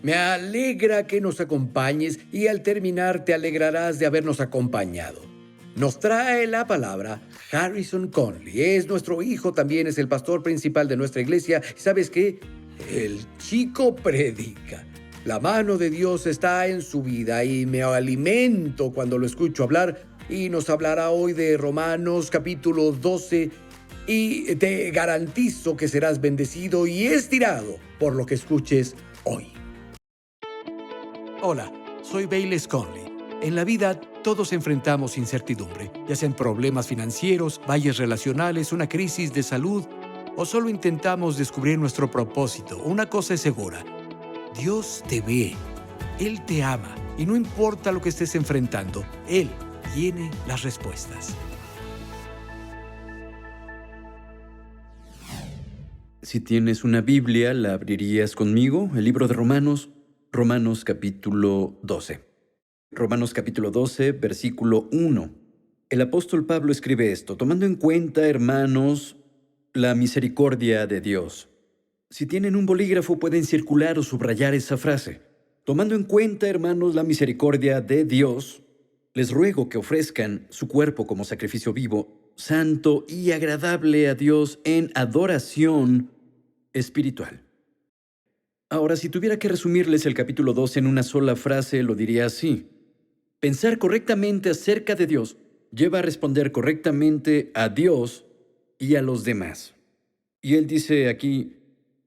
Me alegra que nos acompañes y al terminar te alegrarás de habernos acompañado. Nos trae la palabra Harrison Conley. Es nuestro hijo, también es el pastor principal de nuestra iglesia. ¿Sabes qué? El chico predica. La mano de Dios está en su vida y me alimento cuando lo escucho hablar, y nos hablará hoy de Romanos capítulo 12 y te garantizo que serás bendecido y estirado por lo que escuches hoy. Hola, soy Bayless Conley. En la vida todos enfrentamos incertidumbre, ya sean problemas financieros, valles relacionales, una crisis de salud, o solo intentamos descubrir nuestro propósito. Una cosa es segura: Dios te ve, Él te ama, y no importa lo que estés enfrentando, Él tiene las respuestas. Si tienes una Biblia, ¿la abrirías conmigo? El libro de Romanos, Romanos capítulo 12. Romanos capítulo 12, versículo 1. El apóstol Pablo escribe esto: tomando en cuenta, hermanos, la misericordia de Dios. Si tienen un bolígrafo, pueden circular o subrayar esa frase. Tomando en cuenta, hermanos, la misericordia de Dios, les ruego que ofrezcan su cuerpo como sacrificio vivo, santo y agradable a Dios en adoración espiritual. Ahora, si tuviera que resumirles el capítulo 12 en una sola frase, lo diría así: pensar correctamente acerca de Dios lleva a responder correctamente a Dios y a los demás. Y él dice aquí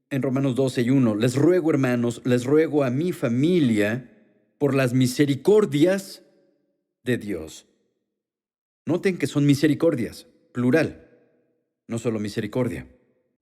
en Romanos 12 y 1, les ruego, hermanos, les ruego a mi familia por las misericordias de Dios. Noten que son misericordias, plural, no solo misericordia.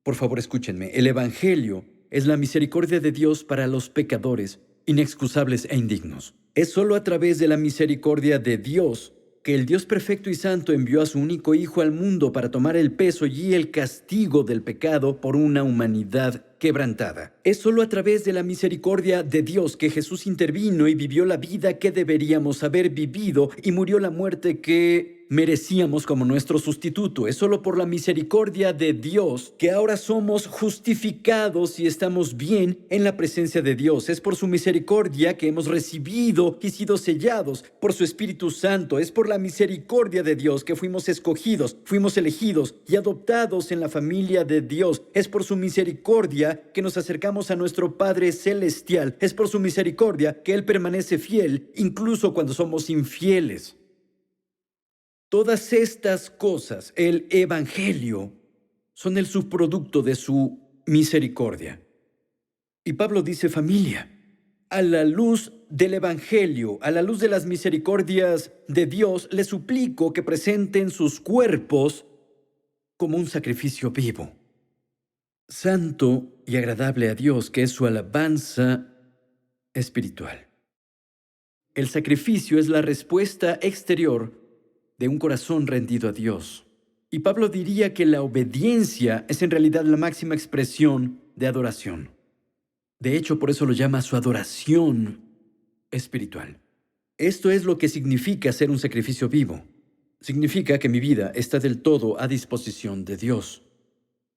Por favor, escúchenme. El Evangelio es la misericordia de Dios para los pecadores, inexcusables e indignos. Es solo a través de la misericordia de Dios que el Dios perfecto y santo envió a su único Hijo al mundo para tomar el peso y el castigo del pecado por una humanidad quebrantada. Es solo a través de la misericordia de Dios que Jesús intervino y vivió la vida que deberíamos haber vivido y murió la muerte que merecíamos como nuestro sustituto. Es solo por la misericordia de Dios que ahora somos justificados y estamos bien en la presencia de Dios. Es por su misericordia que hemos recibido y sido sellados por su Espíritu Santo. Es por la misericordia de Dios que fuimos escogidos, fuimos elegidos y adoptados en la familia de Dios. Es por su misericordia que nos acercamos a nuestro Padre Celestial. Es por su misericordia que Él permanece fiel incluso cuando somos infieles. Todas estas cosas, el Evangelio, son el subproducto de su misericordia. Y Pablo dice: familia, a la luz del Evangelio, a la luz de las misericordias de Dios, les suplico que presenten sus cuerpos como un sacrificio vivo, santo y agradable a Dios, que es su alabanza espiritual. El sacrificio es la respuesta exterior de un corazón rendido a Dios. Y Pablo diría que la obediencia es en realidad la máxima expresión de adoración. De hecho, por eso lo llama su adoración espiritual. Esto es lo que significa ser un sacrificio vivo. Significa que mi vida está del todo a disposición de Dios.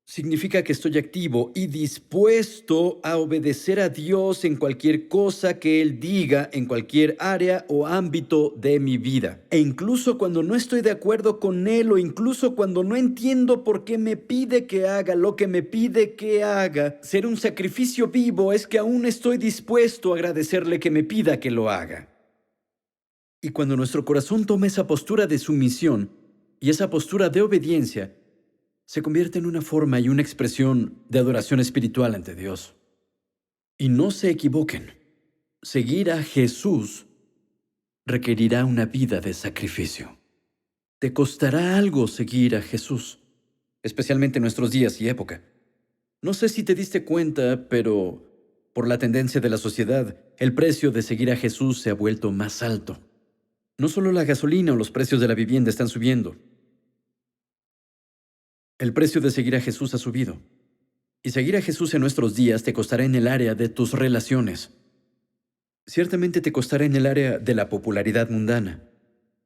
Significa que estoy activo y dispuesto a obedecer a Dios en cualquier cosa que Él diga, en cualquier área o ámbito de mi vida. E incluso cuando no estoy de acuerdo con Él, o incluso cuando no entiendo por qué me pide que haga lo que me pide que haga, ser un sacrificio vivo es que aún estoy dispuesto a agradecerle que me pida que lo haga. Y cuando nuestro corazón toma esa postura de sumisión y esa postura de obediencia, se convierte en una forma y una expresión de adoración espiritual ante Dios. Y no se equivoquen, seguir a Jesús requerirá una vida de sacrificio. Te costará algo seguir a Jesús, especialmente en nuestros días y época. No sé si te diste cuenta, pero por la tendencia de la sociedad, el precio de seguir a Jesús se ha vuelto más alto. No solo la gasolina o los precios de la vivienda están subiendo. El precio de seguir a Jesús ha subido. Y seguir a Jesús en nuestros días te costará en el área de tus relaciones. Ciertamente te costará en el área de la popularidad mundana.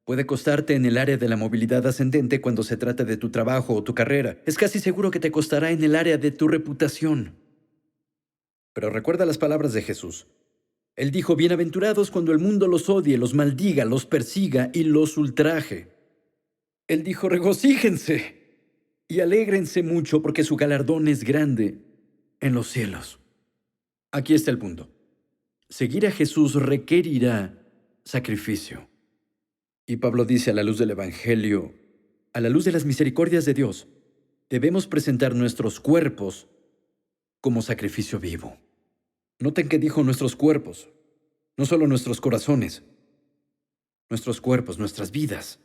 Puede costarte en el área de la movilidad ascendente cuando se trata de tu trabajo o tu carrera. Es casi seguro que te costará en el área de tu reputación. Pero recuerda las palabras de Jesús: Él dijo, bienaventurados cuando el mundo los odie, los maldiga, los persiga y los ultraje. Él dijo, regocíjense y alégrense mucho porque su galardón es grande en los cielos. Aquí está el punto. Seguir a Jesús requerirá sacrificio. Y Pablo dice a la luz del Evangelio, a la luz de las misericordias de Dios, debemos presentar nuestros cuerpos como sacrificio vivo. Noten que dijo nuestros cuerpos, no solo nuestros corazones, nuestros cuerpos, nuestras vidas.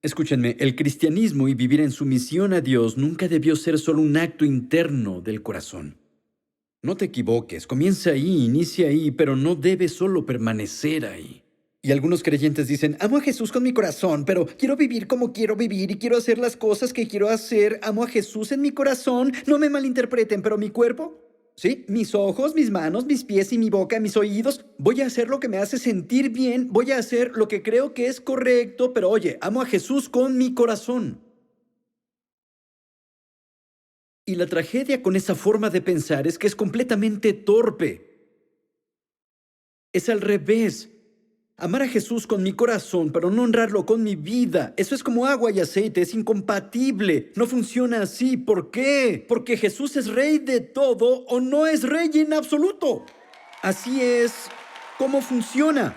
Escúchenme, el cristianismo y vivir en sumisión a Dios nunca debió ser solo un acto interno del corazón. No te equivoques, comienza ahí, inicia ahí, pero no debe solo permanecer ahí. Y algunos creyentes dicen, amo a Jesús con mi corazón, pero quiero vivir como quiero vivir y quiero hacer las cosas que quiero hacer. Amo a Jesús en mi corazón, no me malinterpreten, pero mi cuerpo, sí, mis ojos, mis manos, mis pies y mi boca, mis oídos, voy a hacer lo que me hace sentir bien, voy a hacer lo que creo que es correcto, pero oye, amo a Jesús con mi corazón. Y la tragedia con esa forma de pensar es que es completamente torpe. Es al revés. Amar a Jesús con mi corazón, pero no honrarlo con mi vida. Eso es como agua y aceite, es incompatible. No funciona así. ¿Por qué? Porque Jesús es rey de todo o no es rey en absoluto. Así es como funciona.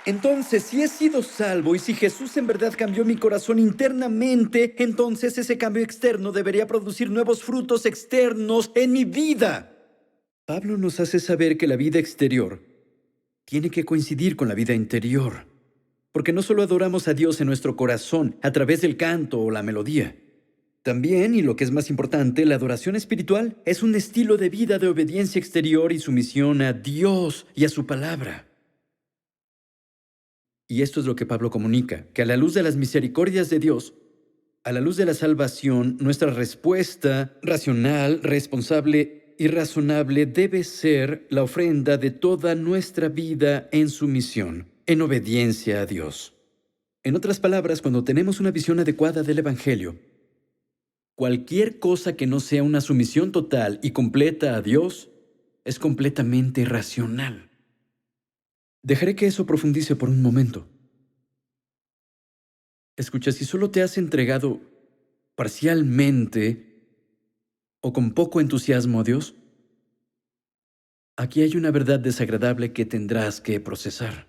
Entonces, si he sido salvo y si Jesús en verdad cambió mi corazón internamente, entonces ese cambio externo debería producir nuevos frutos externos en mi vida. Pablo nos hace saber que la vida exterior tiene que coincidir con la vida interior, porque no solo adoramos a Dios en nuestro corazón a través del canto o la melodía. También, y lo que es más importante, la adoración espiritual es un estilo de vida de obediencia exterior y sumisión a Dios y a su palabra. Y esto es lo que Pablo comunica, que a la luz de las misericordias de Dios, a la luz de la salvación, nuestra respuesta racional, responsable y razonable debe ser la ofrenda de toda nuestra vida en sumisión, en obediencia a Dios. En otras palabras, cuando tenemos una visión adecuada del Evangelio, cualquier cosa que no sea una sumisión total y completa a Dios es completamente irracional. Dejaré que eso profundice por un momento. Escucha, si solo te has entregado parcialmente o con poco entusiasmo a Dios, aquí hay una verdad desagradable que tendrás que procesar.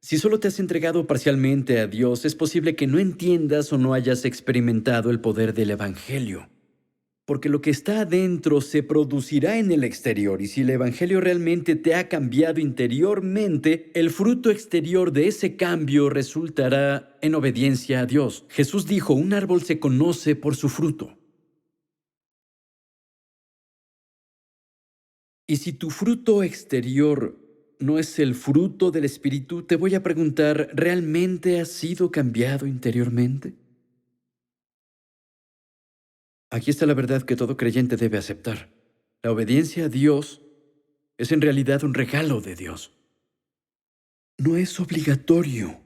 Si solo te has entregado parcialmente a Dios, es posible que no entiendas o no hayas experimentado el poder del Evangelio. Porque lo que está adentro se producirá en el exterior, y si el Evangelio realmente te ha cambiado interiormente, el fruto exterior de ese cambio resultará en obediencia a Dios. Jesús dijo, un árbol se conoce por su fruto. Y si tu fruto exterior no es el fruto del Espíritu, te voy a preguntar, ¿realmente has sido cambiado interiormente? Aquí está la verdad que todo creyente debe aceptar. La obediencia a Dios es en realidad un regalo de Dios. No es obligatorio,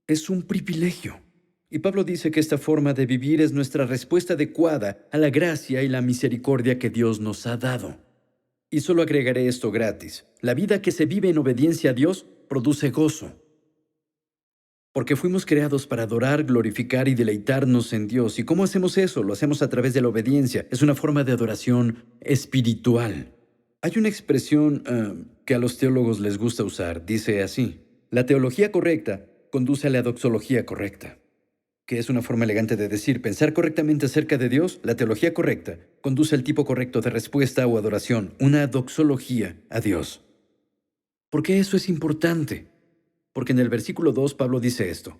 es un privilegio. Y Pablo dice que esta forma de vivir es nuestra respuesta adecuada a la gracia y la misericordia que Dios nos ha dado. Y solo agregaré esto gratis. La vida que se vive en obediencia a Dios produce gozo. Porque fuimos creados para adorar, glorificar y deleitarnos en Dios. ¿Y cómo hacemos eso? Lo hacemos a través de la obediencia. Es una forma de adoración espiritual. Hay una expresión que a los teólogos les gusta usar. Dice así: la teología correcta conduce a la doxología correcta. Que es una forma elegante de decir, pensar correctamente acerca de Dios, la teología correcta conduce al tipo correcto de respuesta o adoración, una doxología a Dios. ¿Por qué eso es importante? Porque en el versículo 2 Pablo dice esto: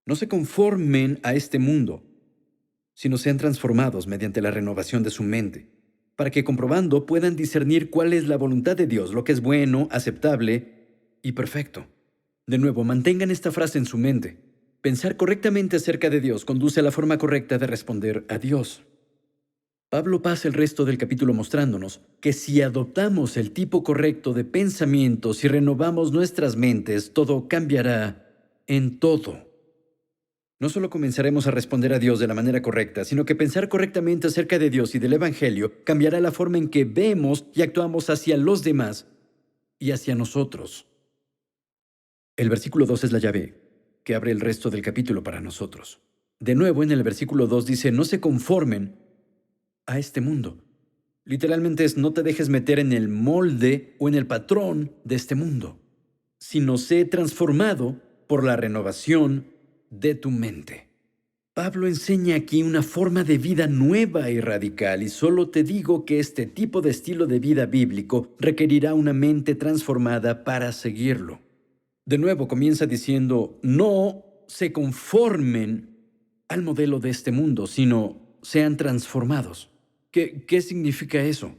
no se conformen a este mundo, sino sean transformados mediante la renovación de su mente, para que comprobando puedan discernir cuál es la voluntad de Dios, lo que es bueno, aceptable y perfecto. De nuevo, mantengan esta frase en su mente. Pensar correctamente acerca de Dios conduce a la forma correcta de responder a Dios. Pablo pasa el resto del capítulo mostrándonos que si adoptamos el tipo correcto de pensamientos y renovamos nuestras mentes, todo cambiará en todo. No solo comenzaremos a responder a Dios de la manera correcta, sino que pensar correctamente acerca de Dios y del Evangelio cambiará la forma en que vemos y actuamos hacia los demás y hacia nosotros. El versículo 2 es la llave que abre el resto del capítulo para nosotros. De nuevo, en el versículo 2 dice, no se conformen a este mundo. Literalmente es, no te dejes meter en el molde o en el patrón de este mundo, sino sé transformado por la renovación de tu mente. Pablo enseña aquí una forma de vida nueva y radical, y solo te digo que este tipo de estilo de vida bíblico requerirá una mente transformada para seguirlo. De nuevo comienza diciendo, no se conformen al modelo de este mundo, sino sean transformados. ¿Qué significa eso?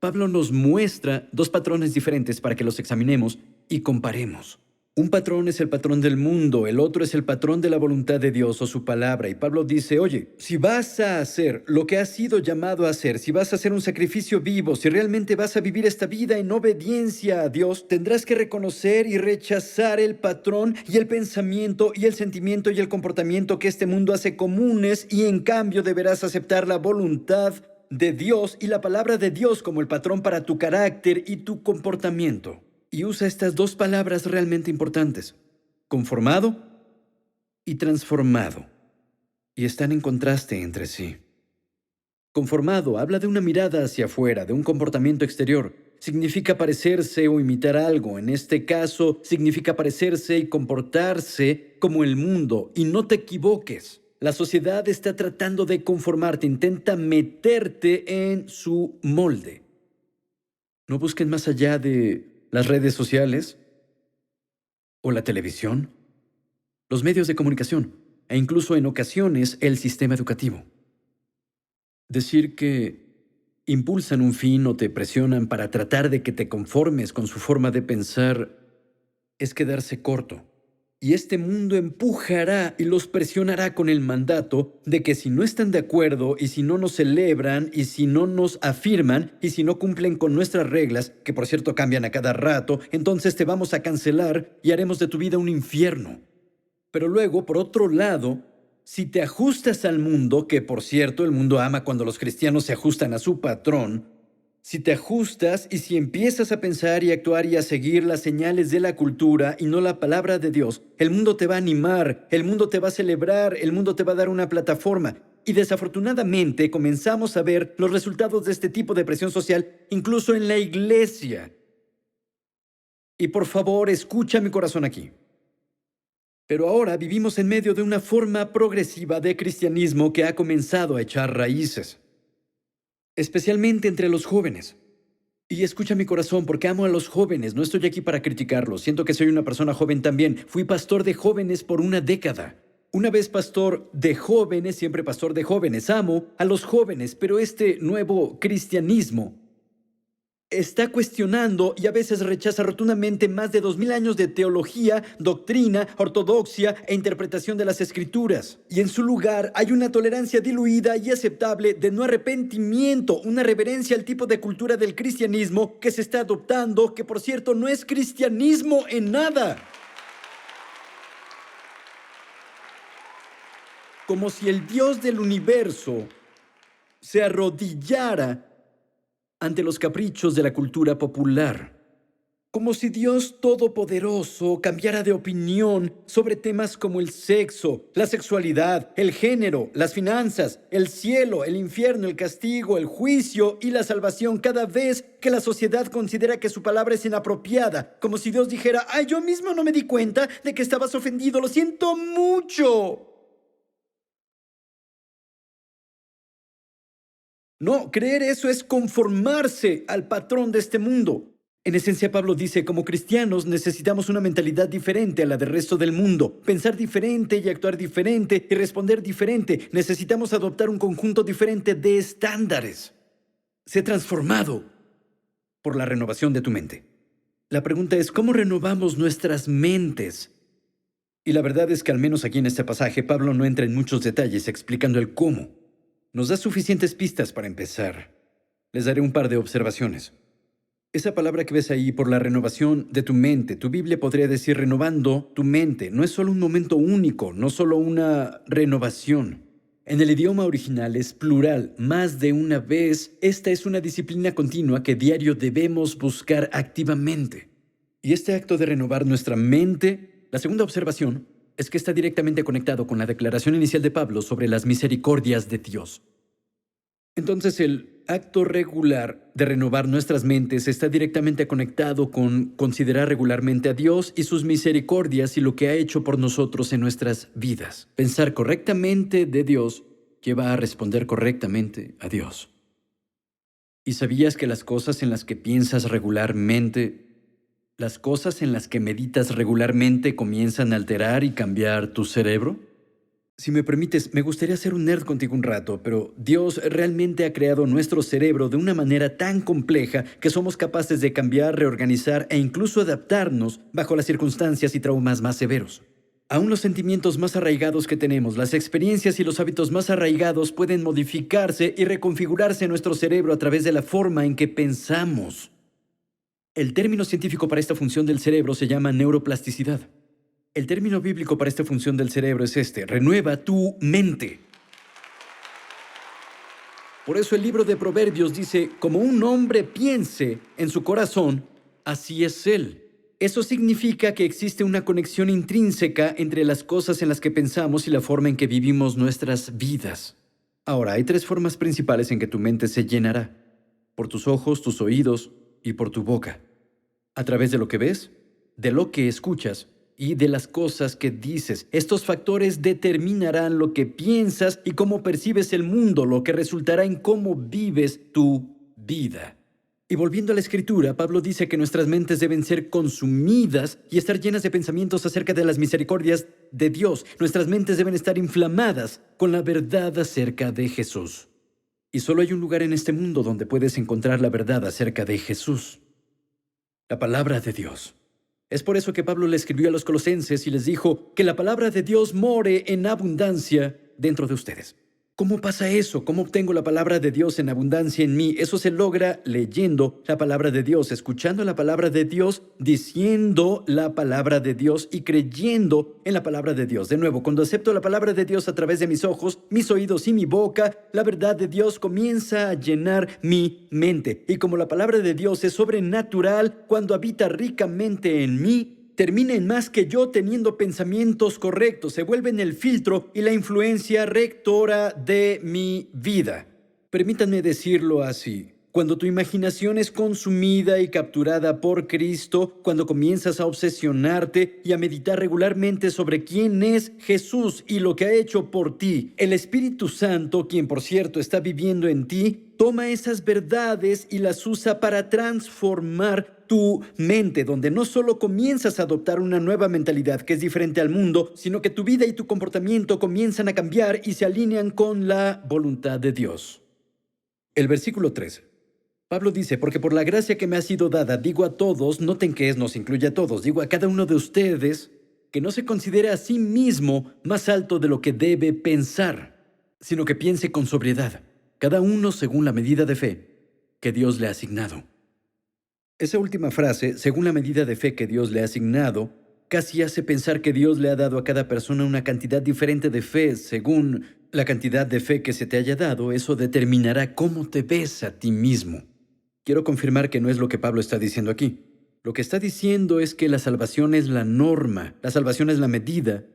Pablo nos muestra dos patrones diferentes para que los examinemos y comparemos. Un patrón es el patrón del mundo, el otro es el patrón de la voluntad de Dios o su palabra. Y Pablo dice, oye, si vas a hacer lo que has sido llamado a hacer, si vas a hacer un sacrificio vivo, si realmente vas a vivir esta vida en obediencia a Dios, tendrás que reconocer y rechazar el patrón y el pensamiento y el sentimiento y el comportamiento que este mundo hace comunes, y en cambio deberás aceptar la voluntad de Dios y la palabra de Dios como el patrón para tu carácter y tu comportamiento. Y usa estas dos palabras realmente importantes, conformado y transformado, y están en contraste entre sí. Conformado habla de una mirada hacia afuera, de un comportamiento exterior. Significa parecerse o imitar algo. En este caso, significa parecerse y comportarse como el mundo. Y no te equivoques. La sociedad está tratando de conformarte, intenta meterte en su molde. No busquen más allá de las redes sociales o la televisión, los medios de comunicación e incluso en ocasiones el sistema educativo. Decir que impulsan un fin o te presionan para tratar de que te conformes con su forma de pensar es quedarse corto. Y este mundo empujará y los presionará con el mandato de que si no están de acuerdo y si no nos celebran y si no nos afirman y si no cumplen con nuestras reglas, que por cierto cambian a cada rato, entonces te vamos a cancelar y haremos de tu vida un infierno. Pero luego, por otro lado, si te ajustas al mundo, que por cierto el mundo ama cuando los cristianos se ajustan a su patrón, si te ajustas y si empiezas a pensar y actuar y a seguir las señales de la cultura y no la palabra de Dios, el mundo te va a animar, el mundo te va a celebrar, el mundo te va a dar una plataforma. Y desafortunadamente comenzamos a ver los resultados de este tipo de presión social incluso en la iglesia. Y por favor, escucha mi corazón aquí. Pero ahora vivimos en medio de una forma progresiva de cristianismo que ha comenzado a echar raíces, especialmente entre los jóvenes. Y escucha mi corazón porque amo a los jóvenes, no estoy aquí para criticarlos, siento que soy una persona joven también. Fui pastor de jóvenes por una década. Una vez pastor de jóvenes, siempre pastor de jóvenes. Amo a los jóvenes, pero este nuevo cristianismo está cuestionando y a veces rechaza rotundamente más de 2000 años de teología, doctrina, ortodoxia e interpretación de las escrituras. Y en su lugar hay una tolerancia diluida y aceptable de no arrepentimiento, una reverencia al tipo de cultura del cristianismo que se está adoptando, que por cierto no es cristianismo en nada. Como si el Dios del universo se arrodillara ante los caprichos de la cultura popular. Como si Dios Todopoderoso cambiara de opinión sobre temas como el sexo, la sexualidad, el género, las finanzas, el cielo, el infierno, el castigo, el juicio y la salvación cada vez que la sociedad considera que su palabra es inapropiada. Como si Dios dijera, ¡ay, yo mismo no me di cuenta de que estabas ofendido! ¡Lo siento mucho! No, creer eso es conformarse al patrón de este mundo. En esencia, Pablo dice, como cristianos necesitamos una mentalidad diferente a la del resto del mundo, pensar diferente y actuar diferente y responder diferente. Necesitamos adoptar un conjunto diferente de estándares. Sé transformado por la renovación de tu mente. La pregunta es, ¿cómo renovamos nuestras mentes? Y la verdad es que al menos aquí en este pasaje, Pablo no entra en muchos detalles explicando el cómo. Nos da suficientes pistas para empezar. Les daré un par de observaciones. Esa palabra que ves ahí, por la renovación de tu mente, tu Biblia podría decir renovando tu mente. No es solo un momento único, no solo una renovación. En el idioma original es plural, más de una vez. Esta es una disciplina continua que diario debemos buscar activamente. Y este acto de renovar nuestra mente, la segunda observación, es que está directamente conectado con la declaración inicial de Pablo sobre las misericordias de Dios. Entonces, el acto regular de renovar nuestras mentes está directamente conectado con considerar regularmente a Dios y sus misericordias y lo que ha hecho por nosotros en nuestras vidas. Pensar correctamente de Dios lleva a responder correctamente a Dios. ¿Y sabías que las cosas en las que piensas regularmente, las cosas en las que meditas regularmente comienzan a alterar y cambiar tu cerebro? Si me permites, me gustaría ser un nerd contigo un rato, pero Dios realmente ha creado nuestro cerebro de una manera tan compleja que somos capaces de cambiar, reorganizar e incluso adaptarnos bajo las circunstancias y traumas más severos. Aún los sentimientos más arraigados que tenemos, las experiencias y los hábitos más arraigados pueden modificarse y reconfigurarse en nuestro cerebro a través de la forma en que pensamos. El término científico para esta función del cerebro se llama neuroplasticidad. El término bíblico para esta función del cerebro es renueva tu mente. Por eso el libro de Proverbios dice, como un hombre piense en su corazón, así es él. Eso significa que existe una conexión intrínseca entre las cosas en las que pensamos y la forma en que vivimos nuestras vidas. Ahora, hay 3 formas principales en que tu mente se llenará: por tus ojos, tus oídos y por tu boca. A través de lo que ves, de lo que escuchas y de las cosas que dices. Estos factores determinarán lo que piensas y cómo percibes el mundo, lo que resultará en cómo vives tu vida. Y volviendo a la Escritura, Pablo dice que nuestras mentes deben ser consumidas y estar llenas de pensamientos acerca de las misericordias de Dios. Nuestras mentes deben estar inflamadas con la verdad acerca de Jesús. Y solo hay un lugar en este mundo donde puedes encontrar la verdad acerca de Jesús: la palabra de Dios. Es por eso que Pablo le escribió a los colosenses y les dijo que la palabra de Dios more en abundancia dentro de ustedes. ¿Cómo pasa eso? ¿Cómo obtengo la palabra de Dios en abundancia en mí? Eso se logra leyendo la palabra de Dios, escuchando la palabra de Dios, diciendo la palabra de Dios y creyendo en la palabra de Dios. De nuevo, cuando acepto la palabra de Dios a través de mis ojos, mis oídos y mi boca, la verdad de Dios comienza a llenar mi mente. Y como la palabra de Dios es sobrenatural, cuando habita ricamente en mí, termina en más que yo teniendo pensamientos correctos, se vuelve en el filtro y la influencia rectora de mi vida. Permítanme decirlo así: cuando tu imaginación es consumida y capturada por Cristo, cuando comienzas a obsesionarte y a meditar regularmente sobre quién es Jesús y lo que ha hecho por ti, el Espíritu Santo, quien por cierto está viviendo en ti, toma esas verdades y las usa para transformar tu mente, donde no solo comienzas a adoptar una nueva mentalidad que es diferente al mundo, sino que tu vida y tu comportamiento comienzan a cambiar y se alinean con la voluntad de Dios. El versículo 3. Pablo dice, porque por la gracia que me ha sido dada, digo a todos, noten que nos incluye a todos, digo a cada uno de ustedes, que no se considere a sí mismo más alto de lo que debe pensar, sino que piense con sobriedad, cada uno según la medida de fe que Dios le ha asignado. Esa última frase, según la medida de fe que Dios le ha asignado, casi hace pensar que Dios le ha dado a cada persona una cantidad diferente de fe. Según la cantidad de fe que se te haya dado, eso determinará cómo te ves a ti mismo. Quiero confirmar que no es lo que Pablo está diciendo aquí. Lo que está diciendo es que la salvación es la norma, la salvación es la medida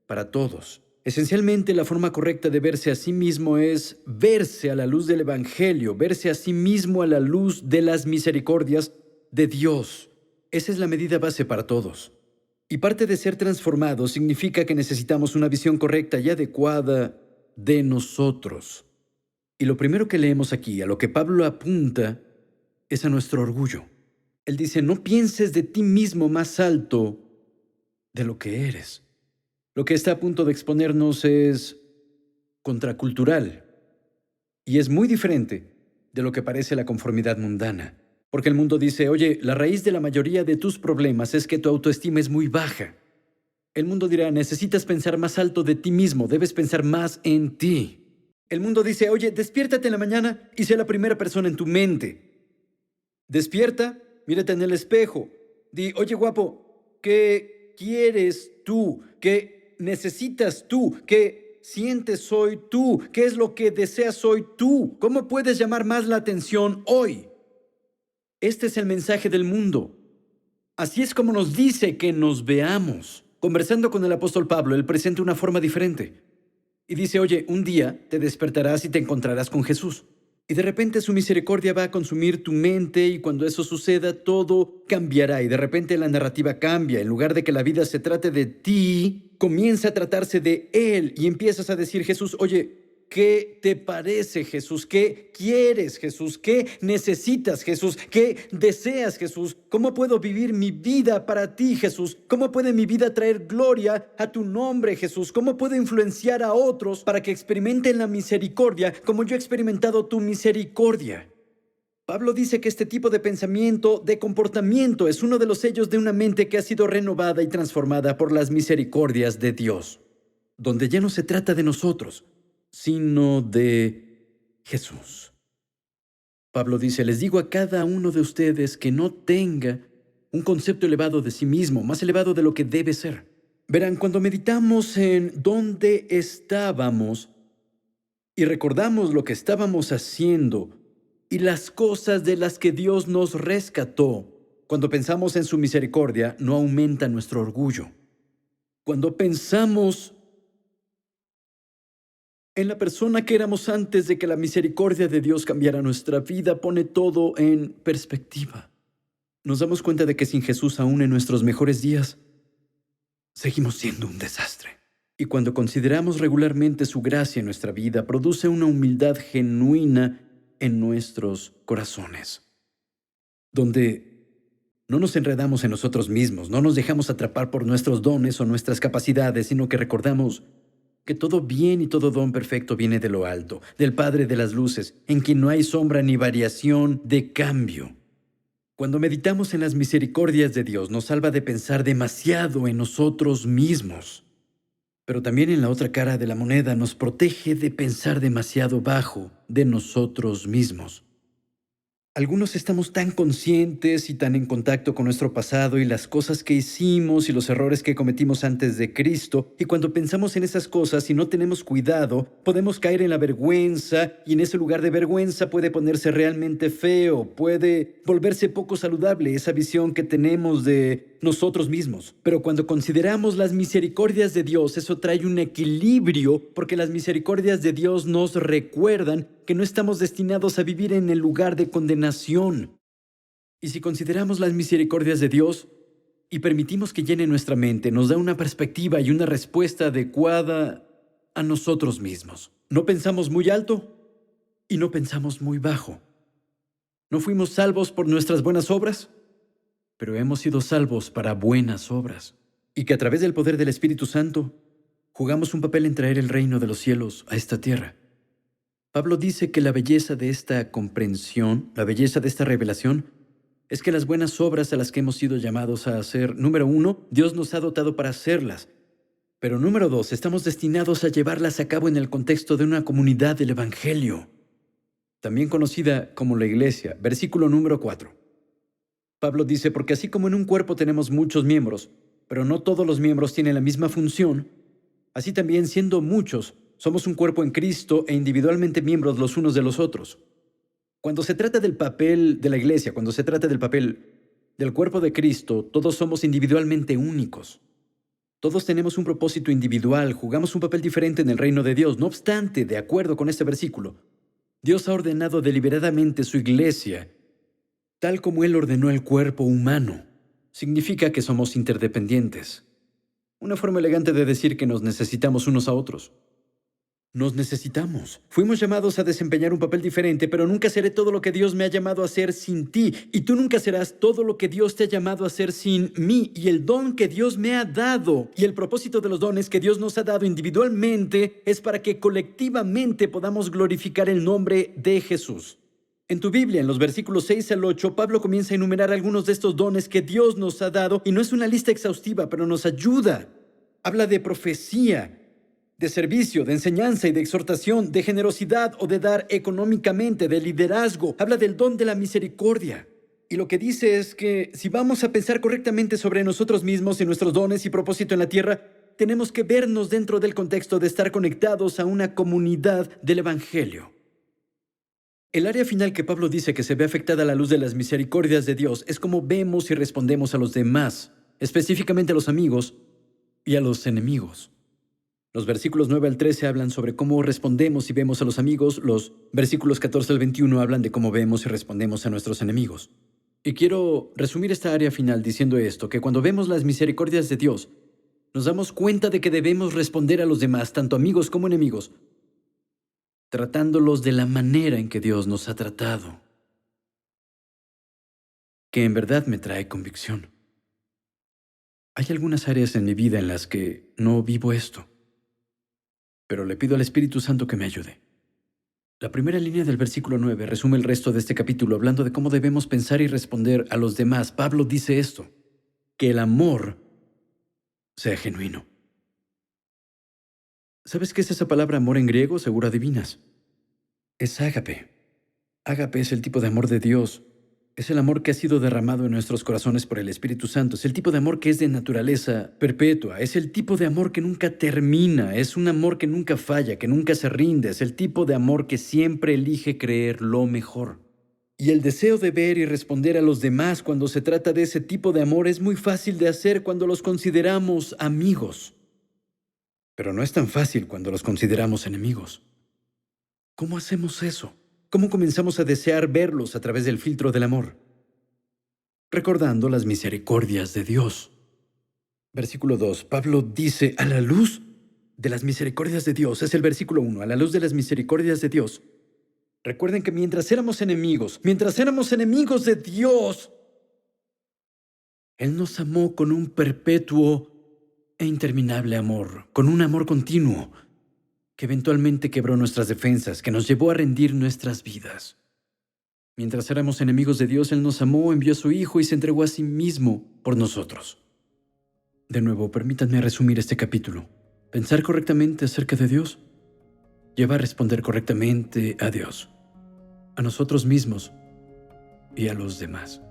para todos. Esencialmente, la forma correcta de verse a sí mismo es verse a la luz del Evangelio, verse a sí mismo a la luz de las misericordias de Dios. Esa es la medida base para todos. Y parte de ser transformados significa que necesitamos una visión correcta y adecuada de nosotros. Y lo primero que leemos aquí, a lo que Pablo apunta, es a nuestro orgullo. Él dice, no pienses de ti mismo más alto de lo que eres. Lo que está a punto de exponernos es contracultural y es muy diferente de lo que parece la conformidad mundana. Porque el mundo dice, oye, la raíz de la mayoría de tus problemas es que tu autoestima es muy baja. El mundo dirá, necesitas pensar más alto de ti mismo, debes pensar más en ti. El mundo dice, oye, despiértate en la mañana y sé la primera persona en tu mente. Despierta, mírate en el espejo, di, oye guapo, ¿qué quieres tú? ¿Qué necesitas tú? ¿Qué sientes hoy tú? ¿Qué es lo que deseas hoy tú? ¿Cómo puedes llamar más la atención hoy? Este es el mensaje del mundo. Así es como nos dice que nos veamos. Conversando con el apóstol Pablo, él presenta una forma diferente. Y dice, oye, un día te despertarás y te encontrarás con Jesús. Y de repente su misericordia va a consumir tu mente y cuando eso suceda, todo cambiará. Y de repente la narrativa cambia. En lugar de que la vida se trate de ti, comienza a tratarse de Él. Y empiezas a decir, Jesús, oye, ¿qué te parece, Jesús? ¿Qué quieres, Jesús? ¿Qué necesitas, Jesús? ¿Qué deseas, Jesús? ¿Cómo puedo vivir mi vida para ti, Jesús? ¿Cómo puede mi vida traer gloria a tu nombre, Jesús? ¿Cómo puedo influenciar a otros para que experimenten la misericordia como yo he experimentado tu misericordia? Pablo dice que este tipo de pensamiento, de comportamiento, es uno de los sellos de una mente que ha sido renovada y transformada por las misericordias de Dios, donde ya no se trata de nosotros, sino de Jesús. Pablo dice, les digo a cada uno de ustedes que no tenga un concepto elevado de sí mismo, más elevado de lo que debe ser. Verán, cuando meditamos en dónde estábamos y recordamos lo que estábamos haciendo y las cosas de las que Dios nos rescató, cuando pensamos en su misericordia, no aumenta nuestro orgullo. Cuando pensamos en la persona que éramos antes de que la misericordia de Dios cambiara nuestra vida, pone todo en perspectiva. Nos damos cuenta de que sin Jesús, aún en nuestros mejores días, seguimos siendo un desastre. Y cuando consideramos regularmente su gracia en nuestra vida, produce una humildad genuina en nuestros corazones, donde no nos enredamos en nosotros mismos, no nos dejamos atrapar por nuestros dones o nuestras capacidades, sino que recordamos que todo bien y todo don perfecto viene de lo alto, del Padre de las luces, en quien no hay sombra ni variación de cambio. Cuando meditamos en las misericordias de Dios, nos salva de pensar demasiado en nosotros mismos. Pero también en la otra cara de la moneda nos protege de pensar demasiado bajo de nosotros mismos. Algunos estamos tan conscientes y tan en contacto con nuestro pasado y las cosas que hicimos y los errores que cometimos antes de Cristo, y cuando pensamos en esas cosas y no tenemos cuidado, podemos caer en la vergüenza, y en ese lugar de vergüenza puede ponerse realmente feo, puede volverse poco saludable esa visión que tenemos de nosotros mismos. Pero cuando consideramos las misericordias de Dios, eso trae un equilibrio, porque las misericordias de Dios nos recuerdan que no estamos destinados a vivir en el lugar de condenación. Y si consideramos las misericordias de Dios y permitimos que llene nuestra mente, nos da una perspectiva y una respuesta adecuada a nosotros mismos. No pensamos muy alto y no pensamos muy bajo. No fuimos salvos por nuestras buenas obras, pero hemos sido salvos para buenas obras. Y que a través del poder del Espíritu Santo jugamos un papel en traer el reino de los cielos a esta tierra. Pablo dice que la belleza de esta comprensión, la belleza de esta revelación, es que las buenas obras a las que hemos sido llamados a hacer, número 1, Dios nos ha dotado para hacerlas. Pero número 2, estamos destinados a llevarlas a cabo en el contexto de una comunidad del Evangelio, también conocida como la Iglesia. Versículo número 4. Pablo dice, porque así como en un cuerpo tenemos muchos miembros, pero no todos los miembros tienen la misma función, así también siendo muchos, somos un cuerpo en Cristo e individualmente miembros los unos de los otros. Cuando se trata del papel de la iglesia, cuando se trata del papel del cuerpo de Cristo, todos somos individualmente únicos. Todos tenemos un propósito individual, jugamos un papel diferente en el reino de Dios. No obstante, de acuerdo con este versículo, Dios ha ordenado deliberadamente su iglesia, tal como Él ordenó el cuerpo humano. Significa que somos interdependientes. Una forma elegante de decir que nos necesitamos unos a otros. Nos necesitamos. Fuimos llamados a desempeñar un papel diferente, pero nunca seré todo lo que Dios me ha llamado a hacer sin ti. Y tú nunca serás todo lo que Dios te ha llamado a hacer sin mí. Y el don que Dios me ha dado y el propósito de los dones que Dios nos ha dado individualmente es para que colectivamente podamos glorificar el nombre de Jesús. En tu Biblia, en los versículos 6 al 8, Pablo comienza a enumerar algunos de estos dones que Dios nos ha dado, y no es una lista exhaustiva, pero nos ayuda. Habla de profecía, de servicio, de enseñanza y de exhortación, de generosidad o de dar económicamente, de liderazgo. Habla del don de la misericordia. Y lo que dice es que si vamos a pensar correctamente sobre nosotros mismos y nuestros dones y propósito en la tierra, tenemos que vernos dentro del contexto de estar conectados a una comunidad del Evangelio. El área final que Pablo dice que se ve afectada a la luz de las misericordias de Dios es cómo vemos y respondemos a los demás, específicamente a los amigos y a los enemigos. Los versículos 9 al 13 hablan sobre cómo respondemos y vemos a los amigos. Los versículos 14 al 21 hablan de cómo vemos y respondemos a nuestros enemigos. Y quiero resumir esta área final diciendo esto, que cuando vemos las misericordias de Dios, nos damos cuenta de que debemos responder a los demás, tanto amigos como enemigos, tratándolos de la manera en que Dios nos ha tratado, que en verdad me trae convicción. Hay algunas áreas en mi vida en las que no vivo esto, pero le pido al Espíritu Santo que me ayude. La primera línea del versículo 9 resume el resto de este capítulo hablando de cómo debemos pensar y responder a los demás. Pablo dice esto, que el amor sea genuino. ¿Sabes qué es esa palabra amor en griego? Seguro adivinas. Es ágape. Ágape es el tipo de amor de Dios. Es el amor que ha sido derramado en nuestros corazones por el Espíritu Santo. Es el tipo de amor que es de naturaleza perpetua. Es el tipo de amor que nunca termina. Es un amor que nunca falla, que nunca se rinde. Es el tipo de amor que siempre elige creer lo mejor. Y el deseo de ver y responder a los demás cuando se trata de ese tipo de amor es muy fácil de hacer cuando los consideramos amigos. Pero no es tan fácil cuando los consideramos enemigos. ¿Cómo hacemos eso? ¿Cómo comenzamos a desear verlos a través del filtro del amor? Recordando las misericordias de Dios. Versículo 2. Pablo dice, a la luz de las misericordias de Dios. Es el versículo 1. A la luz de las misericordias de Dios. Recuerden que mientras éramos enemigos de Dios, Él nos amó con un perpetuo e interminable amor, con un amor continuo, que eventualmente quebró nuestras defensas, que nos llevó a rendir nuestras vidas. Mientras éramos enemigos de Dios, Él nos amó, envió a su Hijo y se entregó a sí mismo por nosotros. De nuevo, permítanme resumir este capítulo. Pensar correctamente acerca de Dios lleva a responder correctamente a Dios, a nosotros mismos y a los demás.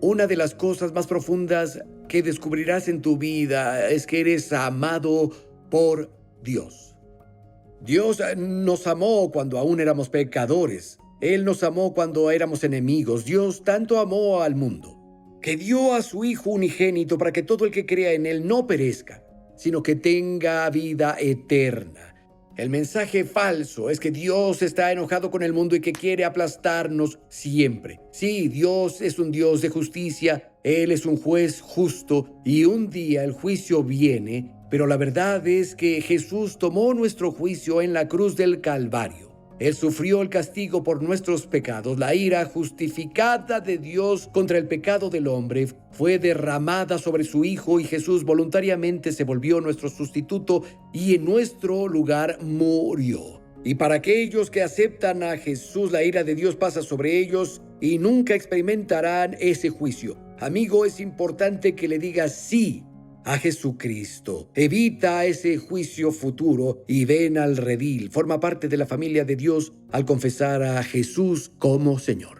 Una de las cosas más profundas que descubrirás en tu vida es que eres amado por Dios. Dios nos amó cuando aún éramos pecadores. Él nos amó cuando éramos enemigos. Dios tanto amó al mundo que dio a su Hijo unigénito para que todo el que crea en Él no perezca, sino que tenga vida eterna. El mensaje falso es que Dios está enojado con el mundo y que quiere aplastarnos siempre. Sí, Dios es un Dios de justicia, Él es un juez justo y un día el juicio viene, pero la verdad es que Jesús tomó nuestro juicio en la cruz del Calvario. Él sufrió el castigo por nuestros pecados. La ira justificada de Dios contra el pecado del hombre fue derramada sobre su Hijo y Jesús voluntariamente se volvió nuestro sustituto y en nuestro lugar murió. Y para aquellos que aceptan a Jesús, la ira de Dios pasa sobre ellos y nunca experimentarán ese juicio. Amigo, es importante que le digas sí a Jesucristo. Evita ese juicio futuro y ven al redil. Forma parte de la familia de Dios al confesar a Jesús como Señor.